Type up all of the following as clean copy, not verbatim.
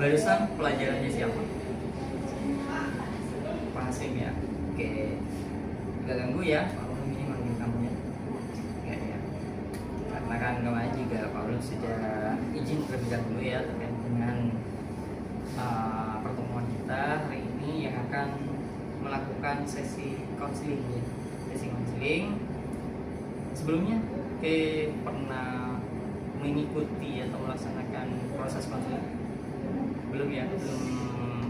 Barusan pelajarannya siapa? Pak Hasim ya. Oke. Gak ganggu ya, Pak Ulum ini manggil kamu ya. Oke ya. Karena kan kemarin juga Pak Ulum sudah izin terlebih dahulu ya terkait dengan pertemuan kita hari ini yang akan melakukan sesi konseling ya. Sesi konseling. Sebelumnya pernah mengikuti atau melaksanakan proses konseling? Belum ya, belum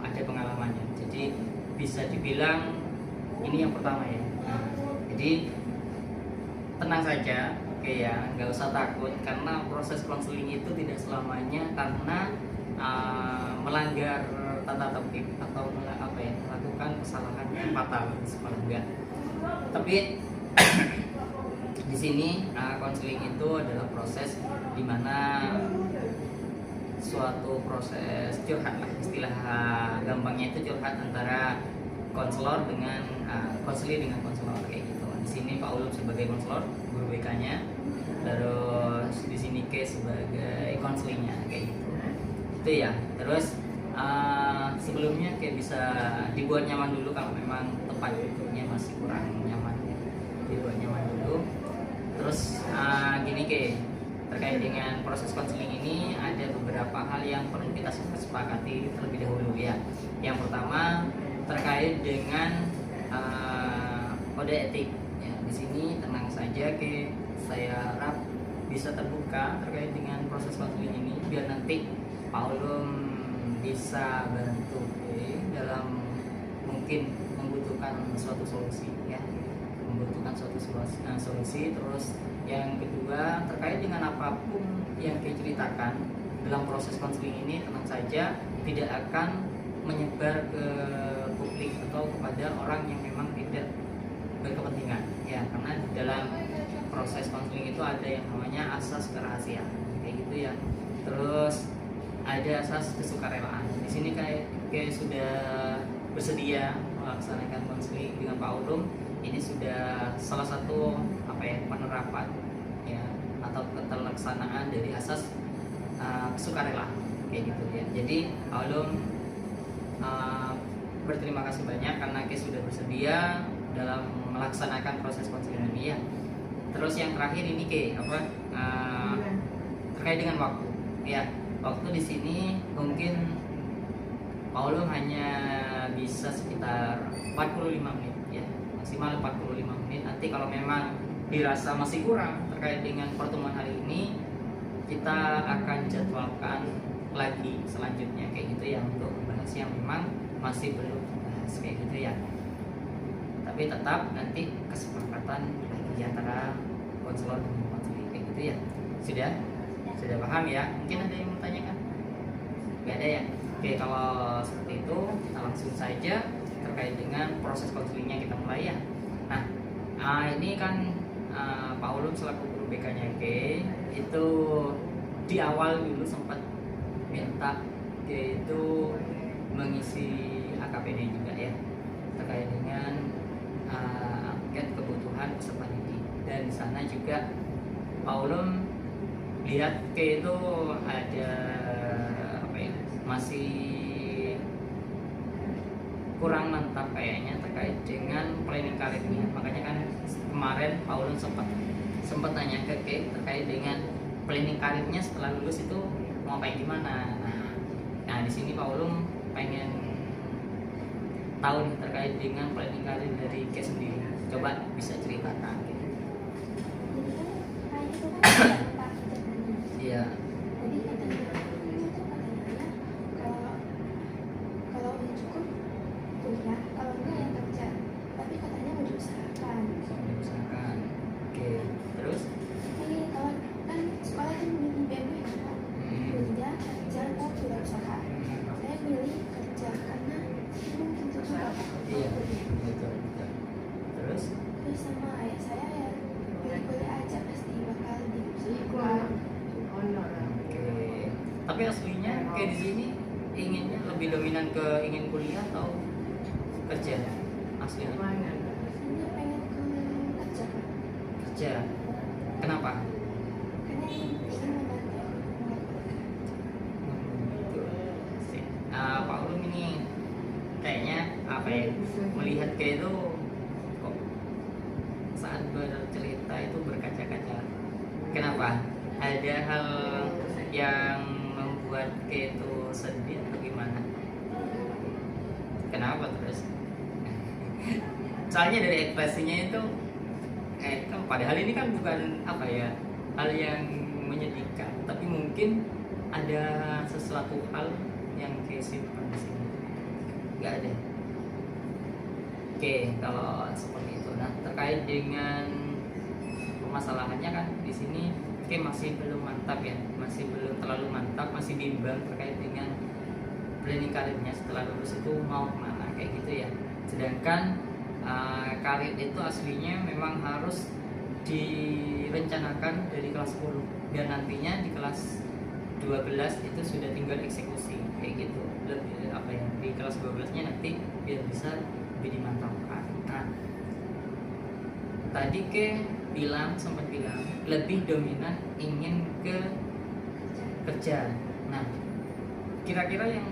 ada pengalamannya. Jadi bisa dibilang ini yang pertama ya. Jadi tenang saja, ya, nggak usah takut karena proses konseling itu tidak selamanya karena melanggar tata tertib atau melakukan kesalahan yang fatal, enggak. Tapi di sini konseling itu adalah proses di mana suatu proses curhat lah, istilah gampangnya itu curhat antara konselor dengan konseling dengan konselor kayak gitu. Di sini Pak Ulum sebagai konselor, guru BK-nya, terus di sini Ke sebagai konselingnya kayak gitu. Itu ya. Terus sebelumnya kayak bisa dibuat nyaman dulu kalau memang tempat duduknya masih kurang nyaman ya. Dibuat nyaman dulu. Terus gini terkait dengan proses konseling ini ada beberapa hal yang perlu kita sepakati terlebih dahulu ya. Yang pertama terkait dengan kode etik. Ya, di sini tenang saja saya harap bisa terbuka terkait dengan proses konseling ini biar nanti Pak Ulum bisa bantu dalam mungkin membutuhkan suatu solusi ya. Membutuhkan suatu solusi. Terus yang kedua terkait dengan apapun yang diceritakan dalam proses konseling ini tenang saja tidak akan menyebar ke publik atau kepada orang yang memang tidak berkepentingan ya, karena di dalam proses konseling itu ada yang namanya asas kerahasiaan kayak gitu ya. Terus ada asas kesukarelaan. Di sini kayak sudah bersedia melaksanakan konseling dengan Pak Ulum. Ini sudah salah satu penerapan ya atau keterlaksanaan dari asas kesukarelaan kayak gitu ya. Jadi Pak Ulum berterima kasih banyak karena sudah bersedia dalam melaksanakan proses konseling ini ya. Terus yang terakhir ini terkait dengan waktu ya. Waktu di sini mungkin Pak Ulum hanya bisa sekitar 45 menit ya, maksimal 45 menit. Nanti kalau memang dirasa masih kurang terkait dengan pertemuan hari ini, kita akan jadwalkan lagi selanjutnya kayak gitu ya, untuk membahas yang memang masih belum dibahas kayak gitu ya. Tapi tetap nanti kesepakatan lagi antara konselor dan konseling kayak gitu ya. Sudah paham ya? Mungkin ada yang mau tanyakan? Gak ada ya? Oke, kalau seperti itu kita langsung saja terkait dengan proses konselingnya kita mulai ya. Nah, ini kan Pak Ulum selaku guru BK-nya itu di awal dulu sempat minta itu mengisi AKPD juga ya, terkait dengan angket kebutuhan peserta didik. Dan di sana juga Pak Ulum lihat itu ada masih kurang mantap kayaknya terkait dengan planning karirnya. Makanya kan kemarin Pak Ulum sempat tanya ke terkait dengan planning karirnya setelah lulus itu mau pengen gimana. Nah di sini Pak Ulum pengen tahu nih terkait dengan planning karir dari sendiri. Coba bisa ceritakan. Iya. Tapi aslinya di sini inginnya lebih dominan ke ingin kuliah atau kerja aslinya? Ini pengen kerja. Kerja. Kenapa? Karena ingin membantu. itu kok saat bercerita itu berkaca-kaca. Kenapa? Ada hal yang membuat Ke itu sedih atau gimana? Kenapa terus? Soalnya dari ekspresinya itu kan padahal ini kan bukan apa ya, hal yang menyedihkan, tapi mungkin ada sesuatu hal yang Ke simpan di sini. Nggak ada. Oke, kalau seperti itu. Nah, terkait dengan permasalahannya kan di sini Ke masih belum mantap ya, masih belum terlalu mantap, masih bimbang terkait dengan planning karirnya setelah lulus itu mau kemana kayak gitu ya. Sedangkan karir itu aslinya memang harus direncanakan dari kelas 10 dan nantinya di kelas 12 itu sudah tinggal eksekusi kayak gitu. Lebih apa ya, di kelas 12-nya nanti biar bisa lebih dimantapkan. Nah, tadi sempat bilang lebih dominan ingin ke kerja. Nah, kira-kira yang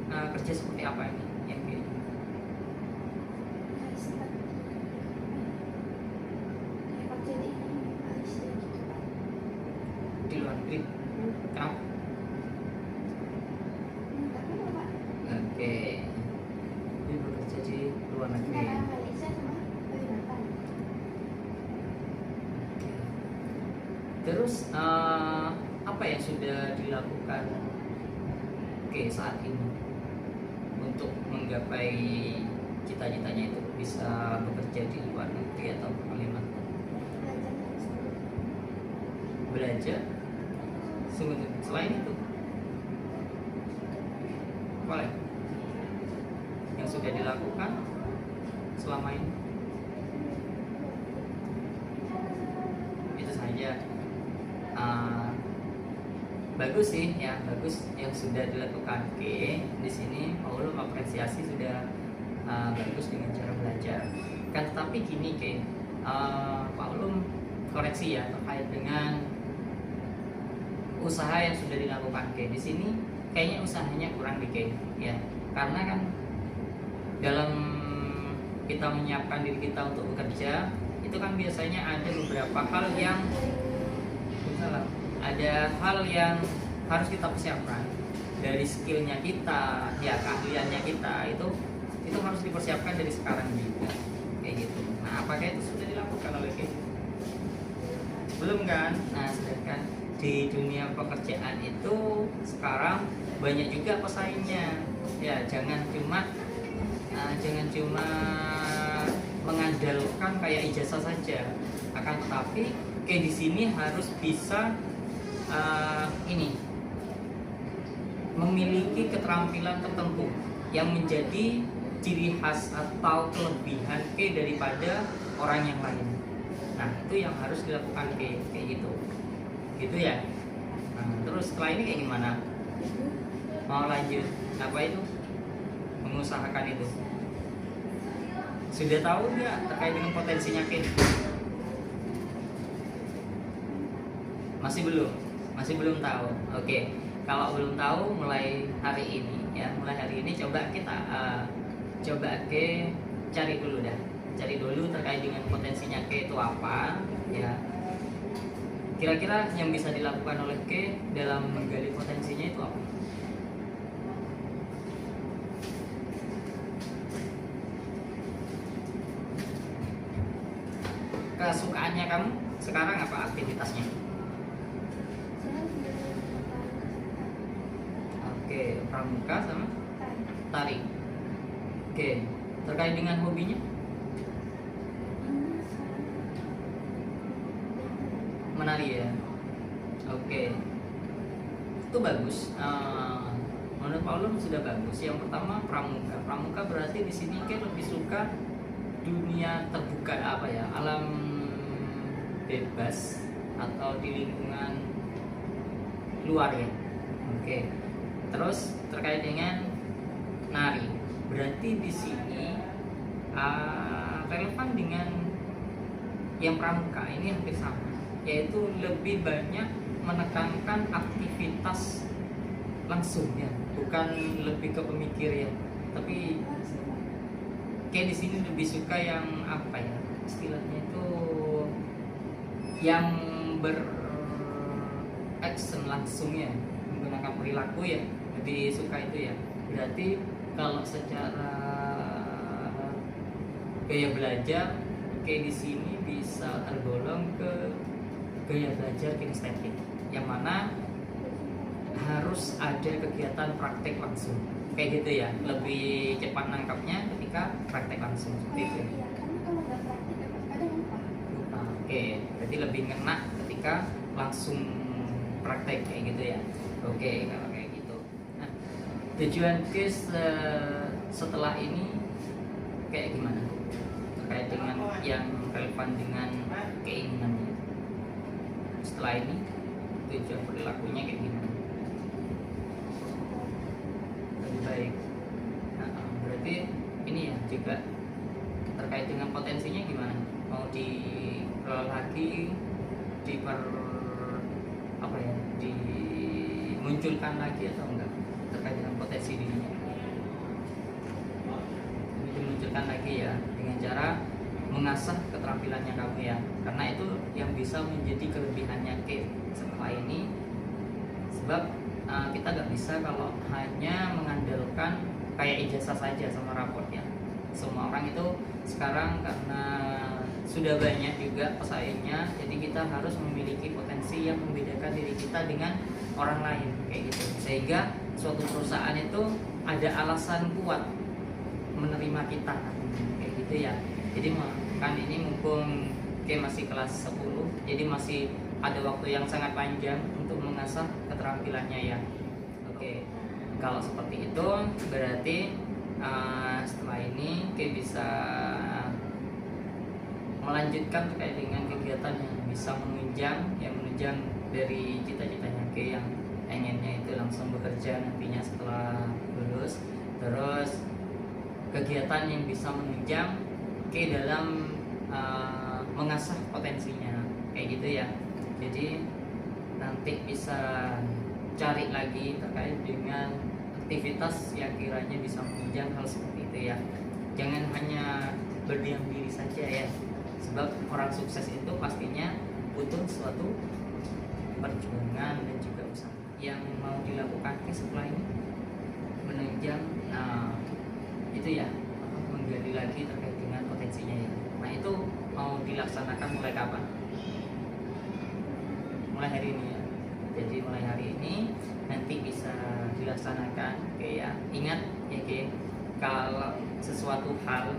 kerja seperti apa ini yang Ke? Di luar negeri. Kenapa? Oke, dia bekerja di luar negeri. Terus apa yang sudah dilakukan Ke saat ini untuk menggapai cita-citanya itu bisa bekerja di luar negeri atau Kalimantan? Belajar. Selain itu, boleh yang sudah dilakukan selama ini? Itu saja. Bagus sih ya, bagus yang sudah dilakukan Ke di sini. Paulus apresiasi sudah bagus dengan cara belajar. Kan tetapi gini Ke, Paulus koreksi ya terkait dengan usaha yang sudah dilakukan Ke di sini. Kayaknya usahanya kurang di Ke ya, karena kan dalam kita menyiapkan diri kita untuk bekerja itu kan biasanya ada beberapa hal yang harus kita persiapkan. Dari skillnya kita ya, keahliannya kita itu harus dipersiapkan dari sekarang juga kayak gitu. Nah, apakah itu sudah dilakukan oleh Ke? Belum kan? Nah, sedangkan di dunia pekerjaan itu sekarang banyak juga pesaingnya ya. Jangan cuma mengandalkan kayak ijazah saja, akan tetapi Ke di sini harus bisa memiliki keterampilan tertentu yang menjadi ciri khas atau kelebihan Ke daripada orang yang lain. Nah, itu yang harus dilakukan Ke kayak gitu ya. Nah, terus setelah ini kayak gimana? Mau lanjut apa itu? Mengusahakan itu. Sudah tahu nggak terkait dengan potensinya Ke? Masih belum tahu. Oke, kalau belum tahu mulai hari ini coba kita Ke cari dulu terkait dengan potensinya Ke itu apa ya. Kira-kira yang bisa dilakukan oleh Ke dalam menggali potensinya itu apa? Kesukaannya kamu sekarang apa aktivitasnya? Oke, pramuka sama tari. Oke, terkait dengan hobinya? Menari ya. Oke, itu bagus. Menurut Paulus sudah bagus. Yang pertama pramuka berarti di sini Ke lebih suka dunia terbuka, apa ya, alam bebas atau di lingkungan luar ya. Oke. Terus terkait dengan nari, berarti di sini relevan dengan yang pramuka ini hampir sama, yaitu lebih banyak menekankan aktivitas langsung ya, bukan lebih ke pemikir ya, tapi kayak di sini lebih suka yang apa ya istilahnya itu, yang beraction langsung ya, menggunakan perilaku ya, lebih suka itu ya. Berarti kalau secara gaya belajar kayak di sini bisa tergolong ke gaya belajar kinestetik, yang mana harus ada kegiatan praktek langsung kayak gitu ya, lebih cepat nangkapnya ketika praktek langsung seperti itu. Iya, karena kalau nggak praktik kadang lupa. Oke, berarti lebih ngena ketika langsung praktek kayak gitu ya. Oke, kalau kayak gitu. Nah, tujuan KIS setelah ini kayak gimana? Terkait dengan yang relevan dengan keinginannya. Setelah ini tujuan perilakunya kayak gimana? Lebih baik. Nah, berarti ini ya juga terkait dengan potensinya gimana? Mau dikelola lagi, dimunculkan lagi atau enggak terkait dengan potensi dirinya? Dimunculkan lagi ya dengan cara mengasah keterampilannya kamu ya, karena itu yang bisa menjadi kelebihannya setelah ini. Sebab kita nggak bisa kalau hanya mengandalkan kayak ijazah saja sama raport ya. Semua orang itu sekarang karena sudah banyak juga pesaingnya, jadi kita harus memiliki potensi yang membedakan diri kita dengan orang lain kayak gitu, sehingga suatu perusahaan itu ada alasan kuat menerima kita kayak gitu ya. Jadi kan ini mumpung masih kelas 10, jadi masih ada waktu yang sangat panjang untuk mengasah keterampilannya ya. Oke, kalau seperti itu berarti setelah ini bisa melanjutkan terkait dengan kegiatan yang bisa menunjang dari cita-citanya yang pengennya itu langsung bekerja nantinya setelah lulus. Terus kegiatan yang bisa menunjang dalam mengasah potensinya kayak gitu ya. Jadi nanti bisa cari lagi terkait dengan aktivitas yang kiranya bisa menunjang hal seperti itu ya. Jangan hanya berdiam diri saja ya, sebab orang sukses itu pastinya butuh suatu perjuangan dan juga usaha yang mau dilakukan setelah ini menunjang itu ya, menggali lagi terkait dengan potensinya ya. Nah itu mau dilaksanakan mulai kapan? Mulai hari ini ya. Jadi mulai hari ini nanti bisa dilaksanakan. Oke ya, ingat ya kalau sesuatu hal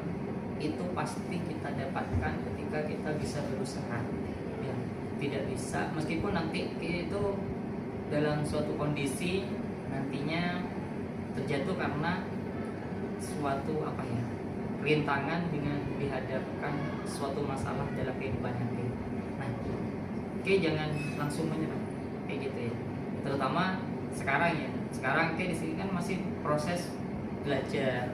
itu pasti kita dapatkan ketika kita bisa berusaha ya. Tidak bisa meskipun nanti itu dalam suatu kondisi nantinya terjatuh karena suatu rintangan dengan dihadapkan suatu masalah dalam kehidupan nanti. Nah, jangan langsung menyerah kayak gitu ya. Terutama sekarang ya. Sekarang di sini kan masih proses belajar,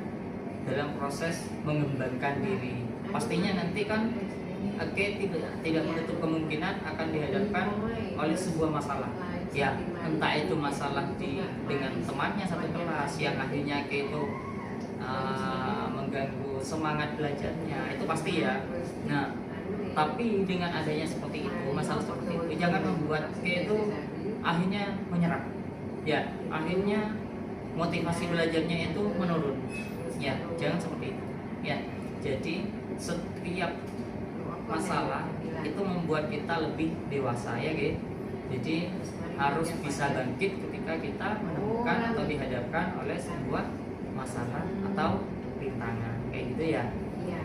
dalam proses mengembangkan diri. Pastinya nanti kan tidak menutup kemungkinan akan dihadapkan oleh sebuah masalah. Ya, entah itu masalah dengan temannya satu kelas yang akhirnya itu mengganggu semangat belajarnya, itu pasti ya. Nah, tapi dengan adanya seperti itu, masalah seperti itu, jangan membuat itu akhirnya menyerah. Ya, akhirnya motivasi belajarnya itu menurun. Ya, jangan seperti itu. Ya, jadi setiap masalah itu membuat kita lebih dewasa ya, guys. Jadi harus bisa bangkit ketika kita menemukan atau dihadapkan oleh sebuah masalah atau rintangan kayak gitu ya.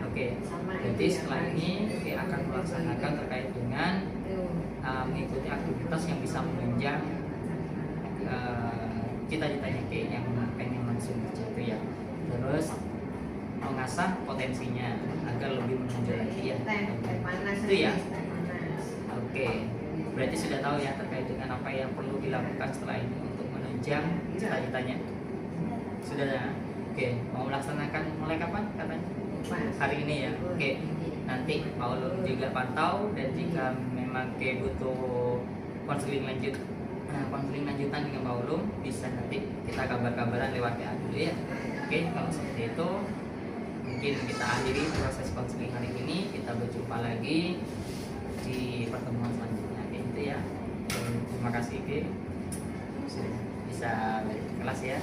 Oke, jadi setelah ini kita akan melaksanakan terkait dengan mengikuti aktivitas yang bisa menunjang cita-citanya yang pengen langsung kerja itu ya. Terus mengasah potensinya agar lebih menonjol lagi ya. Itu ya. Oke, berarti sudah tahu ya terkait dengan apa yang perlu dilakukan setelah ini untuk menunjang cita-citanya. Sudah ya. Oke, mau melaksanakan mulai kapan katanya? Hari ini ya. Oke, nanti Pak Ulum juga pantau, dan jika memang butuh konseling lanjutan dengan Pak Ulum, bisa nanti kita kabar-kabaran lewat WA dulu ya. Oke, kalau seperti itu mungkin kita akhiri proses konseling hari ini. Kita berjumpa lagi di pertemuan selanjutnya kayak gitu ya. Terima kasih Ki, bisa balik ke kelas ya.